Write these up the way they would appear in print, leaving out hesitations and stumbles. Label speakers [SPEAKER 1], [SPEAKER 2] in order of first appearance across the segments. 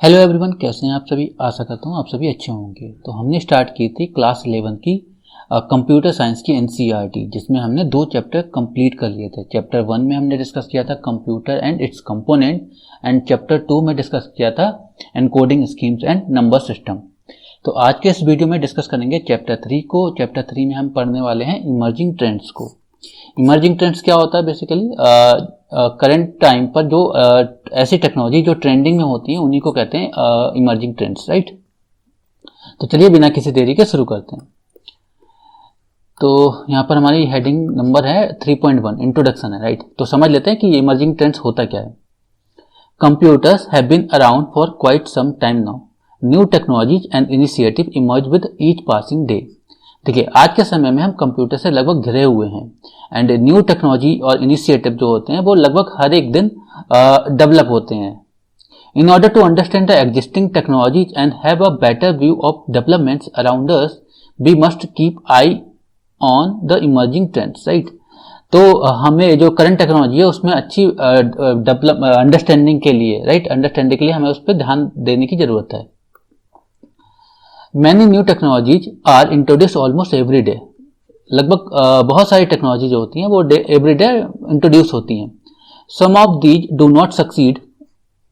[SPEAKER 1] Hello everyone, कैसे हैं आप सभी। आशा करता हूँ आप सभी अच्छे होंगे। तो हमने स्टार्ट की थी क्लास 11 की कंप्यूटर साइंस की एनसीईआरटी, जिसमें हमने 2 चैप्टर कंप्लीट कर लिए थे। चैप्टर 1 में हमने डिस्कस किया था computer and it's component, and chapter 2 में डिस्कस किया था encoding schemes and number system. तो आज के इस वीडियो में डिस्कस करेंगे चैप्टर 3 को। चैप्टर 3 में हम पढ़ने वाले हैं इमर्जिंग ट्रेंड्स को। इमर्जिंग ट्रेंड्स क्या होता है? बेसिकली करंट टाइम पर जो ऐसी टेक्नोलॉजी जो ट्रेंडिंग में होती है उन्हीं को कहते हैं इमर्जिंग ट्रेंड्स, राइट। तो चलिए बिना किसी देरी के शुरू करते हैं। तो यहाँ पर हमारी हेडिंग नंबर है 3.1 इंट्रोडक्शन है, राइट। तो समझ लेते हैं कि इमर्जिंग ट्रेंड्स होता क्या है। Computers have been around for quite some time now. New technologies and initiative emerge with each passing day. देखिए, आज के समय में हम कंप्यूटर से लगभग घिरे हुए हैं, एंड न्यू टेक्नोलॉजी और इनिशिएटिव जो होते हैं वो लगभग हर एक दिन डेवलप होते हैं। In order to understand the existing technologies and have a better view of developments around us, we must keep eye on the emerging trends, right. तो हमें जो करंट टेक्नोलॉजी है उसमें अच्छी डेवलप अंडरस्टैंडिंग के लिए, राइट, अंडरस्टैंडिंग के लिए हमें उस पर ध्यान देने की जरूरत है। Many new technologies are introduce almost every day. लगभग बहुत सारी टेक्नोलॉजी जो होती हैं वो एवरी डे इंट्रोड्यूस होती हैं। Some of these do not succeed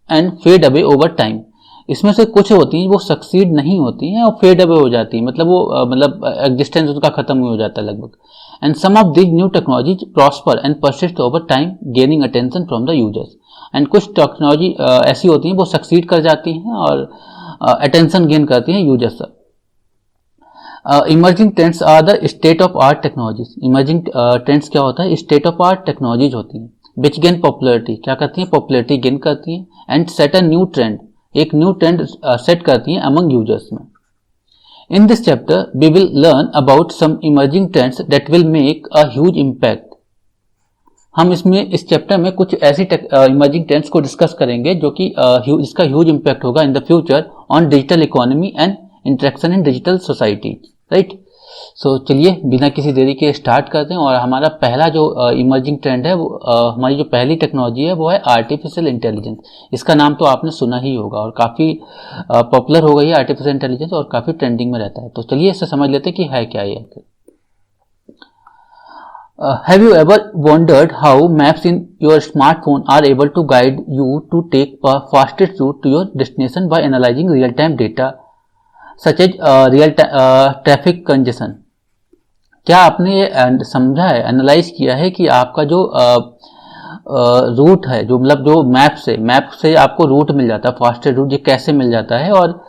[SPEAKER 1] and fade away over time. इसमें से कुछ होती हैं वो सक्सीड नहीं होती हैं और फेड अवे हो जाती हैं, मतलब वो मतलब एग्जिस्टेंस उनका खत्म हो जाता है लगभग। And some of these new technologies prosper and persist over time, gaining attention from the users. And कुछ टेक्नोलॉजी ऐसी होती हैं वो सक्सीड कर जाती हैं और अटेंशन गेन करती हैं यूजर्स से। Emerging trends are the state of art technologies. Emerging trends क्या होता है? स्टेट ऑफ आर्ट टेक्नोलॉजीज होती हैं विच गेन पॉपुलरिटी। क्या करती हैं? पॉपुलरिटी गेन करती हैं। And set a new trend, एक न्यू ट्रेंड सेट करती हैं अमंग यूजर्स में। In this chapter we will learn about some emerging trends that will make a huge impact. हम इसमें इस चैप्टर में कुछ ऐसी इमर्जिंग ट्रेंड्स को डिस्कस करेंगे जो कि इसका ह्यूज इम्पैक्ट होगा in the future on digital economy and interaction in digital society, right. So चलिए बिना किसी देरी के स्टार्ट करते हैं। और हमारा पहला जो इमर्जिंग ट्रेंड है वो हमारी जो पहली टेक्नोलॉजी है वो है आर्टिफिशियल इंटेलिजेंस। इसका नाम तो आपने सुना ही होगा और काफ़ी पॉपुलर हो गई है आर्टिफिशियल इंटेलिजेंस और काफ़ी ट्रेंडिंग में रहता है। तो चलिए इससे समझ लेते हैं कि है क्या ये। Have you ever wondered how maps in your smartphone are able to guide you to take fastest route to your destination by analyzing real-time data such as traffic congestion? क्या आपने ये समझा है, एनालाइज किया है कि आपका जो रूट है, जो मतलब जो मैप से आपको रूट मिल जाता है, फास्टेस्ट रूट ये कैसे मिल जाता है, और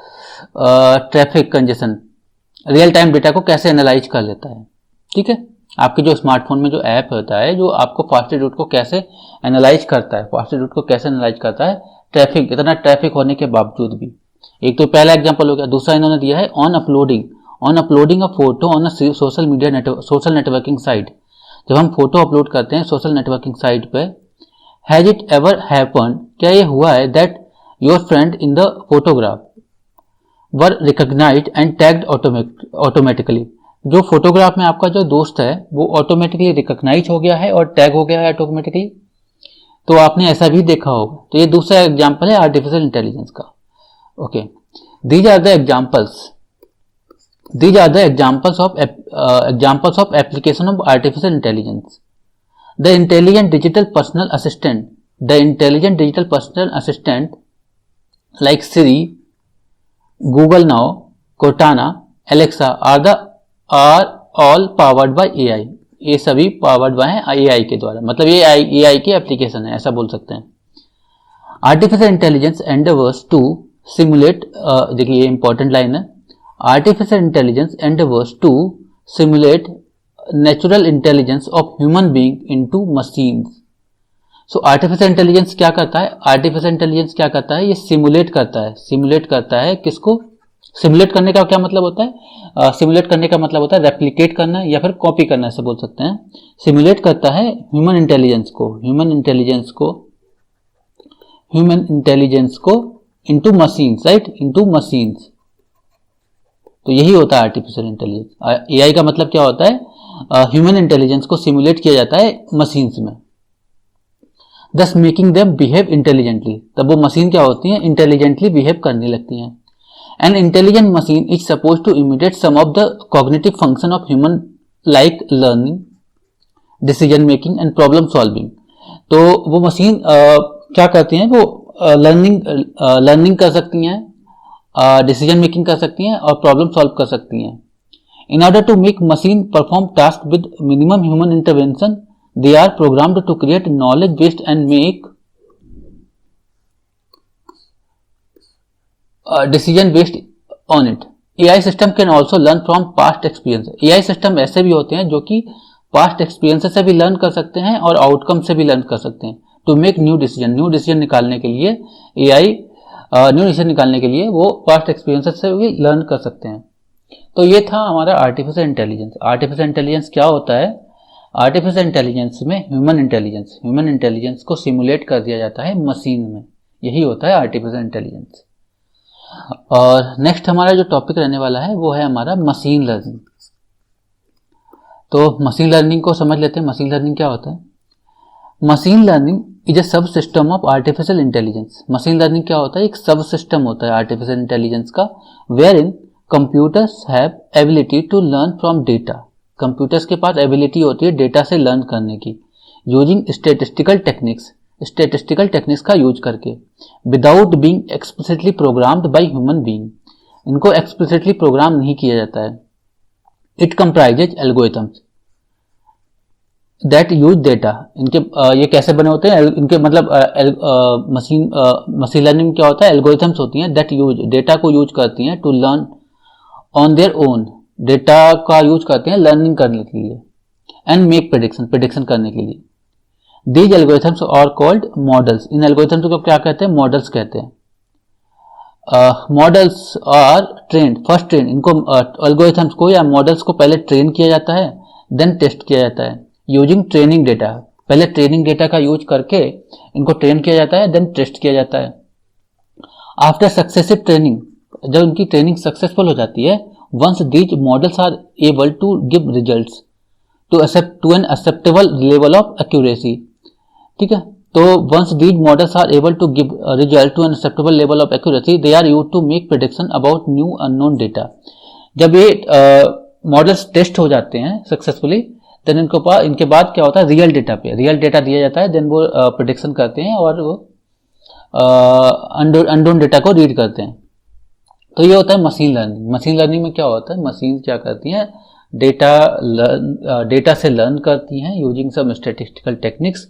[SPEAKER 1] traffic congestion real time data को कैसे एनालाइज कर लेता है। ठीक है, आपके जो स्मार्टफोन में जो ऐप होता है जो आपको फास्टेस्ट रूट को कैसे एनालाइज करता है, फास्टेस्ट रूट को कैसे एनालाइज करता है ट्रैफिक, इतना ट्रैफिक होने के बावजूद भी। एक तो पहला एग्जांपल हो गया। दूसरा इन्होंने दिया है on uploading a photo on a social networking site. जब हम फोटो अपलोड करते हैं सोशल नेटवर्किंग साइट पे, हैज इट एवर हैपन, क्या ये हुआ है that your friend in the photograph were recognised and tagged automatically. जो फोटोग्राफ में आपका जो दोस्त है वो ऑटोमेटिकली रिकॉग्नाइज हो गया है और टैग हो गया है ऑटोमेटिकली। तो आपने ऐसा भी देखा होगा। तो ये दूसरा एग्जांपल है आर्टिफिशियल इंटेलिजेंस का। Okay, these are the examples of application of artificial intelligence. The intelligent digital personal assistant like Siri, Google Now, Cortana, Alexa are all powered by AI. ये सभी पावर्ड बाय हैं AI के द्वारा, मतलब ये AI की application है, ऐसा बोल सकते हैं। Artificial intelligence endeavours to simulate, देखिए ये इंपॉर्टेंट लाइन है, artificial intelligence endeavours to simulate natural intelligence of human being into machines. So artificial intelligence क्या करता है? आर्टिफिशियल इंटेलिजेंस क्या करता है? ये सिमुलेट करता है किसको? सिमुलेट करने का क्या मतलब होता है? सिमुलेट करने का मतलब होता है रेप्लिकेट करना या फिर कॉपी करना, ऐसे बोल सकते हैं। सिमुलेट करता है ह्यूमन इंटेलिजेंस को into machines, right, into machines. तो यही होता है आर्टिफिशियल इंटेलिजेंस। एआई का मतलब क्या होता है? ह्यूमन इंटेलिजेंस को सिमुलेट किया जाता है मशीन्स में। दस मेकिंग देम बिहेव इंटेलिजेंटली, तब वो मशीन क्या होती हैं, इंटेलिजेंटली बिहेव करने लगती हैं। An intelligent machine is suppose to imitate some of the cognitive function of human like learning, decision making and problem solving. तो वो मशीन क्या करती हैं, वो लर्निंग कर सकती हैं, डिसीजन मेकिंग कर सकती हैं और प्रॉब्लम सॉल्व कर सकती हैं। In order to make machine perform task with minimum human intervention, they are programmed to create knowledge based and make decision based on it. AI system can also learn from past experience. AI system ऐसे भी होते हैं जो कि past experience से भी learn कर सकते हैं और आउटकम से भी लर्न कर सकते हैं। टू मेक न्यू डिसीजन निकालने के लिए AI न्यू डिसीजन निकालने के लिए वो पास्ट एक्सपीरियंस से भी लर्न कर सकते हैं। तो ये था हमारा आर्टिफिशियल इंटेलिजेंस। आर्टिफिशियल इंटेलिजेंस क्या होता है? आर्टिफिशियल इंटेलिजेंस में ह्यूमन इंटेलिजेंस को सिमुलेट कर दिया जाता है मशीन में, यही होता है आर्टिफिशियल इंटेलिजेंस। और नेक्स्ट हमारा जो टॉपिक रहने वाला है वो है हमारा मशीन लर्निंग। तो मशीन लर्निंग को समझ लेते हैं। मशीन लर्निंग क्या होता है? Machine learning is a subsystem of artificial intelligence. Machine learning क्या होता है? एक सब सिस्टम होता है आर्टिफिशियल इंटेलिजेंस का, wherein computers have ability to learn from data. Computers के पास एबिलिटी होती है डेटा से लर्न करने की, यूजिंग स्टेटिस्टिकल टेक्निक्स का यूज करके, without being explicitly programmed by human being. इनको एक्सप्लिसिटली प्रोग्राम नहीं किया जाता है। It comprises algorithms that use data. इनके ये कैसे बने होते हैं? इनके मतलब मशीन लर्निंग क्या होता है? एल्गोरिथम्स होती हैं दैट यूज, डेटा को यूज करती हैं to learn on their own, data का यूज करते हैं लर्निंग करने के लिए, एंड मेक प्रेडिक्शन करने के लिए। These algorithms are called models. इन एल्गोरिथम्स को क्या कहते हैं? मॉडल्स कहते हैं। Models are trained, first train, इनको एल्गोरिथम्स को या मॉडल्स को पहले ट्रेन किया जाता है, देन टेस्ट किया जाता है यूजिंग ट्रेनिंग डेटा। पहले ट्रेनिंग डेटा का यूज करके इनको ट्रेन किया जाता है, देन टेस्ट किया जाता है। आफ्टर सक्सेसिव ट्रेनिंग, जब इनकी ट्रेनिंग सक्सेसफुल हो जाती है, once these models are able to give results to an acceptable level of accuracy, ठीक है। तो once these models are able to give a result to an acceptable level of accuracy, they are used to make prediction about new unknown data। जब ये models test हो जाते हैं successfully, then इनके बाद क्या होता है? रियल डेटा दिया जाता है, देन वो प्रेडिक्शन करते हैं और वो अननोन डेटा को रीड करते हैं। तो ये होता है मशीन लर्निंग। मशीन लर्निंग में क्या होता है? मशीन क्या करती हैं? डेटा से लर्न करती हैं यूजिंग सम स्टैटिस्टिकल टेक्निक्स।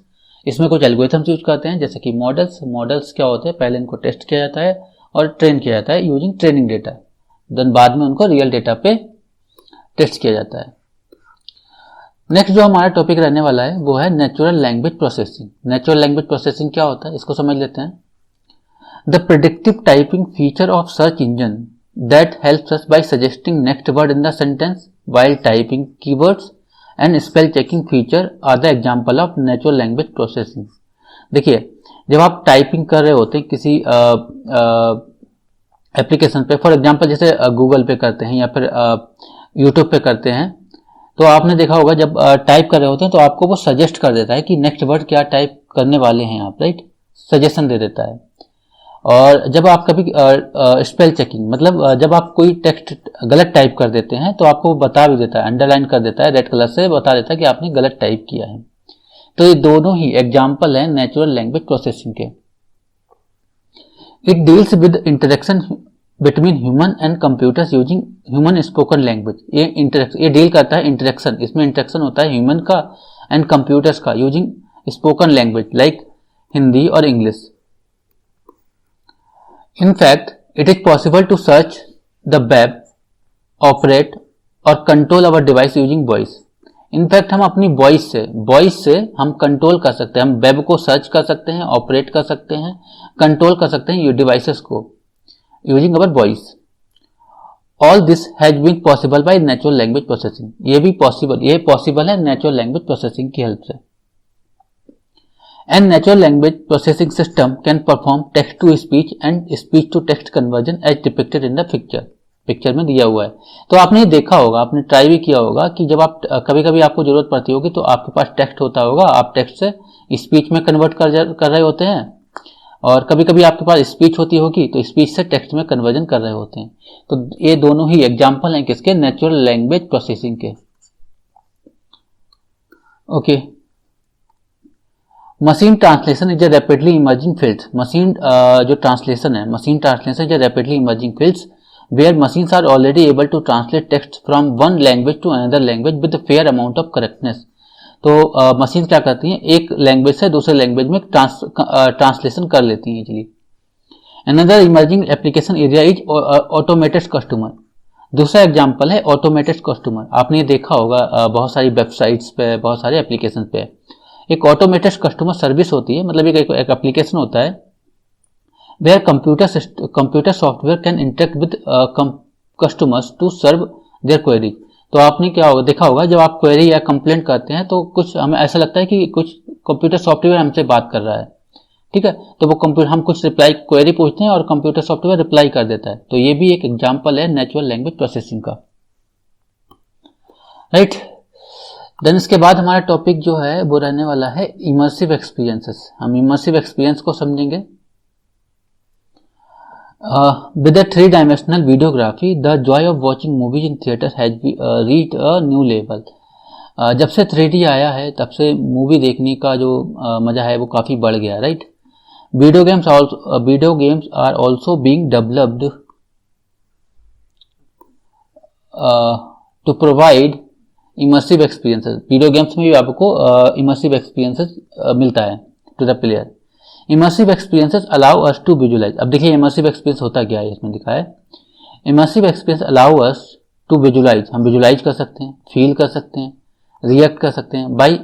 [SPEAKER 1] इसमें कुछ एल्गोरिथम्स यूज करते हैं जैसे कि मॉडल्स क्या होते हैं? पहले इनको टेस्ट किया जाता है और ट्रेन किया जाता है यूजिंग ट्रेनिंग डेटा, देन बाद में उनको रियल डेटा पे टेस्ट किया जाता है। नेक्स्ट जो हमारा टॉपिक रहने वाला है वो है natural language processing. Natural language processing क्या होता है? इसको समझ लेते हैं। The predictive typing feature of search engine that helps us by suggesting next word in the sentence while typing keywords and spell checking feature are the example of natural language processing। देखिए, जब आप typing कर रहे होते हैं किसी application पे, for example जैसे गूगल पे करते हैं या फिर यूट्यूब पे करते हैं, तो आपने देखा होगा जब टाइप कर रहे होते हैं तो आपको वो सजेस्ट कर देता है कि नेक्स्ट वर्ड क्या टाइप करने वाले हैं आप, राइट? सजेशन दे देता है। और जब आप कभी स्पेल चेकिंग, मतलब जब आप कोई टेक्स्ट गलत टाइप कर देते हैं तो आपको बता भी देता है, अंडरलाइन कर देता है, रेड कलर से बता देता है कि आपने गलत टाइप किया है। तो ये दोनों ही एग्जाम्पल हैं नेचुरल लैंग्वेज प्रोसेसिंग के। It deals with interaction between human and computers using human spoken language. ये डील करता है इंटरेक्शन, इसमें इंटरेक्शन होता है ह्यूमन का एंड कंप्यूटर्स का using spoken language like Hindi और English. In fact, it is possible to search the web, operate or control our device using voice। In fact हम अपनी वॉइस से हम कंट्रोल कर सकते हैं, हम वेब को सर्च कर सकते हैं, ऑपरेट कर सकते हैं, कंट्रोल कर सकते हैं ये डिवाइसेस को using our voice. All this has been possible by natural language processing. ये पॉसिबल है नेचुरल लैंग्वेज प्रोसेसिंग की हेल्प से। And natural language processing system can perform text to speech and speech to text conversion as depicted in the picture। Picture में दिया हुआ है। तो आपने देखा होगा, आपने ट्राई भी किया होगा कि जब आप कभी कभी आपको जरूरत पड़ती होगी तो आपके पास टेक्स्ट होता होगा, आप टेक्स्ट से स्पीच में कन्वर्ट कर रहे होते हैं, और कभी कभी आपके पास स्पीच होती होगी तो स्पीच से टेक्स्ट में कन्वर्जन कर रहे होते हैं। तो ये दोनों ही एग्जाम्पल हैं किसके, नेचुरल लैंग्वेज प्रोसेसिंग के। Okay, machine translation is a rapidly emerging field. Machine जो ट्रांसलेशन है, machine translation is a rapidly emerging fields where machines are already able to translate text from one language to another language with fair amount of correctness. तो machine क्या करती हैं, एक language से दूसरे language में ट्रांसलेशन कर लेती हैं easily. Another emerging application area is automated customer. दूसरा एग्जांपल है ऑटोमेटेड कस्टमर। आपने देखा होगा बहुत सारी वेबसाइट्स पे, बहुत सारे एप्लीकेशन पे एक ऑटोमेटेड कस्टमर सर्विस होती है, मतलब एक एप्लीकेशन होता है where computer software can interact with customers to serve their query. तो आपने क्या होगा, देखा होगा जब आप क्वेरी या कंप्लेंट करते हैं तो कुछ हमें ऐसा लगता है कि कुछ कंप्यूटर सॉफ्टवेयर हमसे बात कर रहा है, ठीक है। तो वो हम कुछ रिप्लाई क्वेरी पूछते हैं और कंप्यूटर सॉफ्टवेयर रिप्लाई कर देता है। तो ये भी एक एग्जांपल है नेचुरल लैंग्वेज प्रोसेसिंग का, राइट। देन इसके बाद हमारा टॉपिक जो है वो रहने वाला है इमर्सिव एक्सपीरियंसेस। हम इमर्सिव एक्सपीरियंस को समझेंगे। With the three-dimensional videography, the joy of watching movies in theater has reached a new level. जब से 3D आया है तब से मूवी देखने का जो मजा है वो काफी बढ़ गया, right. Video games are also being developed to provide immersive experiences. Video games में भी आपको इमर्सिव एक्सपीरियंसेस मिलता है to the player. Immersive experiences allow us to visualize. अब देखिए इमर्सिव एक्सपीरियंस होता क्या है, इसमें लिखा है immersive experience allow us to visualize. हम विजुअलाइज कर सकते हैं, फील कर सकते हैं, रिएक्ट कर सकते हैं बाय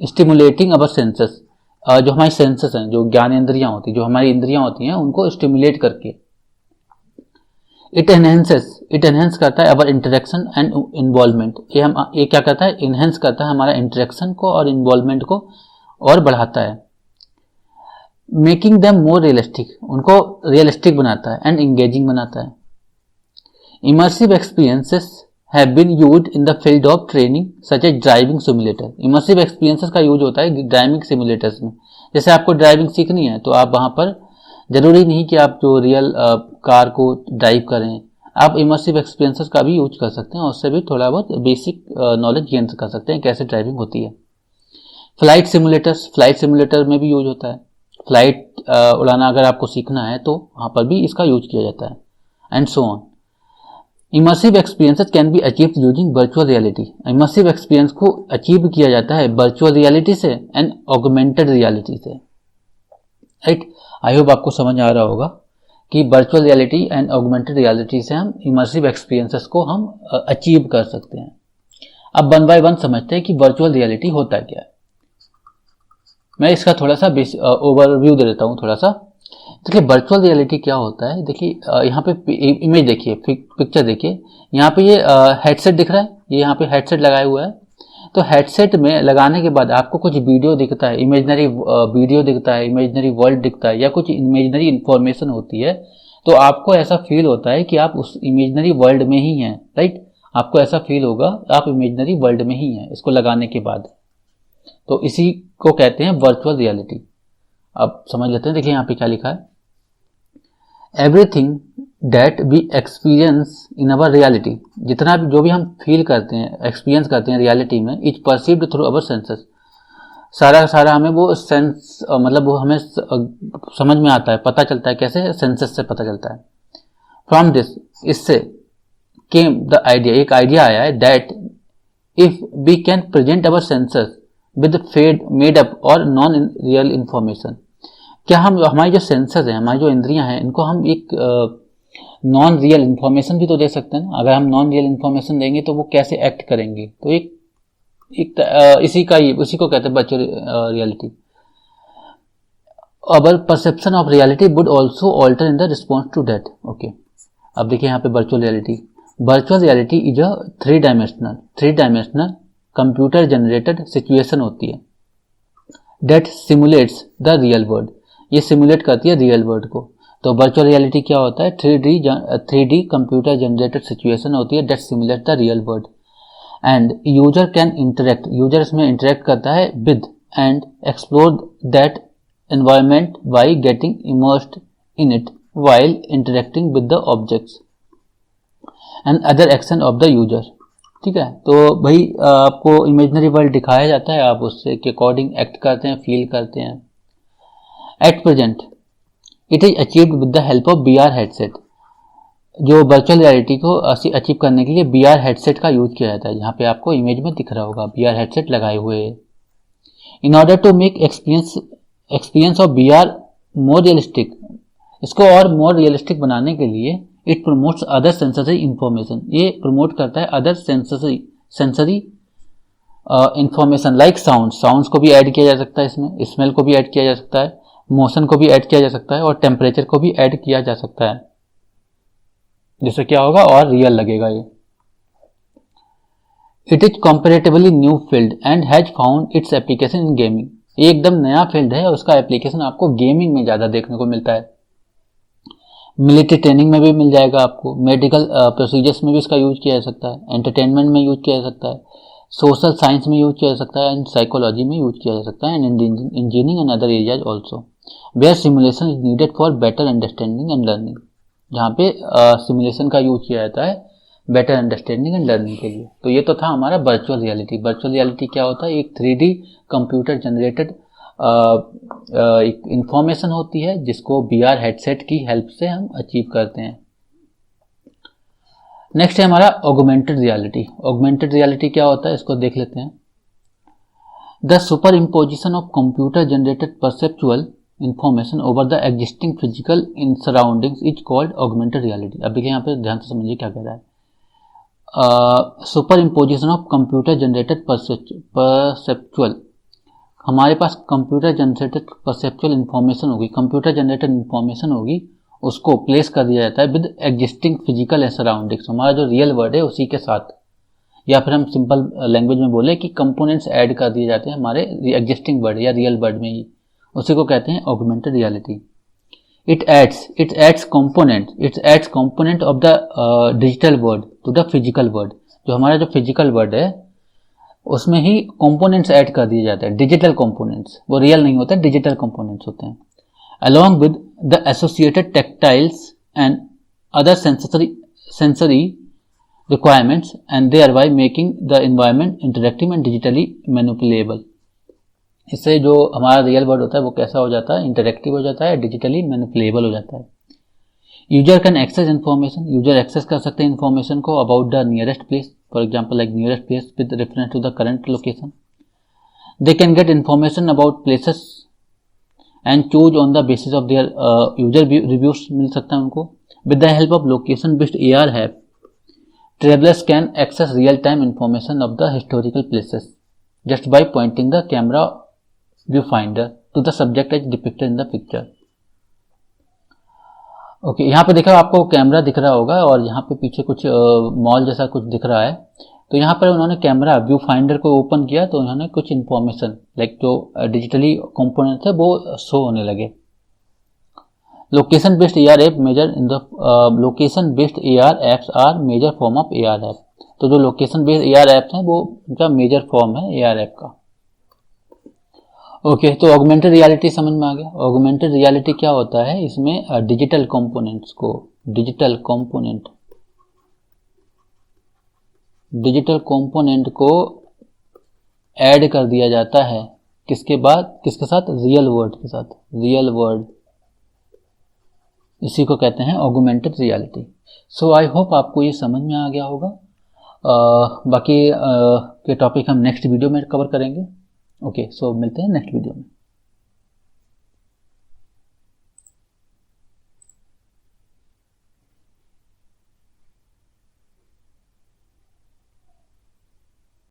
[SPEAKER 1] स्टिमुलेटिंग अवर सेंसेस। जो हमारी सेंसेस हैं, जो ज्ञानेंद्रियां होती हैं, जो हमारी इंद्रियां होती हैं, उनको स्टिमुलेट करके। इट एनहेंस करता है अवर इंटरेक्शन एंड इन्वॉल्वमेंट। ये क्या करता है, इनहेंस करता है हमारा इंटरेक्शन को और इन्वॉल्वमेंट को और बढ़ाता है। मेकिंग देम मोर रियलिस्टिक, उनको रियलिस्टिक बनाता है एंड इंगेजिंग बनाता है। Immersive experiences have been used in the field of training such as driving simulator. Immersive experiences का यूज होता है ड्राइविंग सिमुलेटर्स में। जैसे आपको ड्राइविंग सीखनी है तो आप वहां पर जरूरी नहीं कि आप जो रियल कार को ड्राइव करें, आप इमर्सिव एक्सपीरियंसेस का भी यूज कर सकते हैं, उससे भी थोड़ा बहुत बेसिक नॉलेज गेन कर सकते हैं कैसे ड्राइविंग होती है। फ्लाइट सिमुलेटर में भी यूज होता है। फ्लाइट उड़ाना अगर आपको सीखना है तो वहां पर भी इसका यूज किया जाता है, and so on. Immersive experiences can be achieved using virtual reality. Immersive experience को अचीव किया जाता है वर्चुअल रियलिटी से एंड ऑगमेंटेड रियलिटी से, राइट। आई होप आपको समझ आ रहा होगा कि virtual reality and augmented reality से हम इमर्सिव एक्सपीरियंसेस को हम अचीव कर सकते हैं। अब वन बाय वन समझते हैं कि वर्चुअल रियलिटी होता क्या है। मैं इसका थोड़ा सा ओवरव्यू दे देता हूँ थोड़ा सा। देखिए वर्चुअल रियलिटी क्या होता है, देखिए यहाँ पे इमेज देखिए, पिक्चर देखिए, यहाँ पे ये हेडसेट दिख रहा है, ये यहाँ पे हेडसेट लगाया हुआ है। तो हेडसेट में लगाने के बाद आपको कुछ वीडियो दिखता है, इमेजिनरी वीडियो दिखता है, इमेजिनरी वर्ल्ड दिखता है, या कुछ इमेजिनरी इंफॉर्मेशन होती है। तो आपको ऐसा फील होता है कि आप उस इमेजिनरी वर्ल्ड में ही हैं, राइट। आपको ऐसा फील होगा आप इमेजिनरी वर्ल्ड में ही हैं इसको लगाने के बाद। तो इसी को कहते हैं वर्चुअल रियलिटी। अब समझ लेते हैं, देखिए यहाँ पे क्या लिखा है, everything that we experience in our reality. जितना भी जो भी हम फील करते हैं, एक्सपीरियंस करते हैं रियलिटी में, is perceived through our senses. सारा सारा हमें वो सेंस मतलब वो हमें समझ में आता है, पता चलता है, कैसे, सेंसेस से पता चलता है। फ्रॉम दिस, इससे केम द आइडिया, एक आइडिया आया है, that if we can present our senses with made up or non real information. क्या हम हमारी जो सेंसेस हैं, हमारी जो इंद्रियां हैं, इनको हम एक नॉन रियल इंफॉर्मेशन भी तो दे सकते हैं ना। अगर हम नॉन रियल इंफॉर्मेशन देंगे तो वो कैसे एक्ट करेंगे, तो इसी को कहते हैं virtual reality. Our perception of reality would also alter in the response to that. Okay, अब देखिए यहाँ पे virtual reality is a three dimensional computer generated situation होती है that simulates the real world. ये सिमुलेट करती है रियल वर्ल्ड को। तो वर्चुअल रियलिटी क्या होता है, 3D कंप्यूटर जनरेटेड सिचुएशन होती है that simulate the real world, and user can interact, user इसमें इंटरेक्ट करता है with and explore that environment by getting immersed in it while interacting with the objects and other action of the user। ठीक है, तो भाई आपको imaginary world दिखाया जाता है, आप उससे के अकॉर्डिंग एक्ट करते हैं, फील करते हैं। At present it is achieved with the help of VR headset. जो वर्चुअल रियलिटी को अचीव करने के लिए VR हेडसेट का यूज किया जाता है। यहाँ पे आपको इमेज में दिख रहा होगा VR हेडसेट लगाए हुए। In order to make experience of VR more realistic, इसको और मोर रियलिस्टिक बनाने के लिए it promotes other sensory information, ये प्रमोट करता है other sensory information like sounds को भी ऐड किया जा सकता है, इसमें स्मेल को भी ऐड किया जा सकता है, मोशन को भी ऐड किया जा सकता है और टेम्परेचर को भी ऐड किया जा सकता है, जिससे क्या होगा और रियल लगेगा ये। It is comparatively new field and has found its application in gaming, ये एकदम नया फील्ड है और उसका एप्लीकेशन आपको गेमिंग में ज़्यादा देखने को मिलता है। मिलिट्री ट्रेनिंग में भी मिल जाएगा आपको, मेडिकल प्रोसीजर्स में भी इसका यूज किया जा सकता है, एंटरटेनमेंट में यूज किया जा सकता है, सोशल साइंस में यूज किया जा सकता है एंड साइकोलॉजी में यूज किया जा सकता है and engineering and other areas also where simulation is needed for better understanding and learning, जहाँ पे सिमुलेशन का यूज किया जाता है बेटर अंडरस्टैंडिंग एंड लर्निंग के लिए। तो ये तो था हमारा वर्चुअल रियलिटी। वर्चुअल रियलिटी क्या होता है? एक 3D कंप्यूटर जनरेटेड एक इंफॉर्मेशन होती है जिसको VR हेडसेट की हेल्प से हम अचीव करते हैं। नेक्स्ट है हमारा ऑगमेंटेड रियलिटी। ऑगमेंटेड रियलिटी क्या होता है इसको देख लेते हैं। The super imposition of computer generated perceptual information over the existing physical in surroundings is called augmented reality. अब देखिए यहाँ पे ध्यान से समझिए क्या कह रहा है। Super imposition of computer generated perceptual, हमारे पास कंप्यूटर जनरेटेड परसेप्चुअल इंफॉर्मेशन होगी, कंप्यूटर जनरेटेड इंफॉर्मेशन होगी, उसको प्लेस कर दिया जाता है विद एग्जिस्टिंग फिजिकल सराउंडिंग्स, हमारा जो रियल वर्ल्ड है उसी के साथ, या फिर हम सिंपल लैंग्वेज में बोले कि कंपोनेंट्स ऐड कर दिए जाते हैं हमारे एग्जिस्टिंग वर्ल्ड या रियल वर्ल्ड में ही, उसी को कहते हैं augmented reality. It adds component of the digital world to the physical world, जो हमारा जो फिजिकल वर्ल्ड है उसमें ही कंपोनेंट्स ऐड कर दिए जाते हैं, डिजिटल कंपोनेंट्स, वो रियल नहीं होते, डिजिटल कंपोनेंट्स होते हैं। along with the associated tactiles and other sensory requirements and thereby making the environment interactive and digitally manipulable। इससे जो हमारा रियल वर्ल्ड होता है वो कैसा हो जाता है? इंटरेक्टिव हो जाता है, डिजिटली मैनिपुलेबल हो जाता है। User can access information, user access कर सकते हैं इन्फॉर्मेशन को about the nearest place, for example like nearest place with reference to the current location. They can get information about places and choose on the basis of their user reviews मिल सकता है उनको। With the help of location based AR app, travellers can access real time information of the historical places just by Poynting the camera viewfinder to the subject as depicted in the picture. Okay, यहाँ पे देखा आपको camera दिख रहा होगा और यहाँ पे पीछे कुछ मॉल जैसा कुछ दिख रहा है। तो यहाँ पर उन्होंने कैमरा व्यू फाइंडर को ओपन किया तो उन्होंने कुछ इन्फॉर्मेशन लाइक जो डिजिटली कंपोनेंट थे वो शो होने लगे। Location based AR app major in the location based AR apps are major form of AR app. तो जो लोकेशन बेस्ड AR ऐप्स हैं वो उनका मेजर फॉर्म है AR ऐप का। ओके, तो ऑगमेंटेड रियलिटी समझ में आ गया। ऑगमेंटेड रियलिटी क्या होता है? इसमें डिजिटल कंपोनेंट्स को डिजिटल कंपोनेंट को ऐड कर दिया जाता है किसके साथ? रियल वर्ल्ड के साथ, रियल वर्ल्ड, इसी को कहते हैं augmented reality. So I hope आपको ये समझ में आ गया होगा। बाकी के टॉपिक हम नेक्स्ट वीडियो में कवर करेंगे। ओके, सो मिलते हैं नेक्स्ट वीडियो में।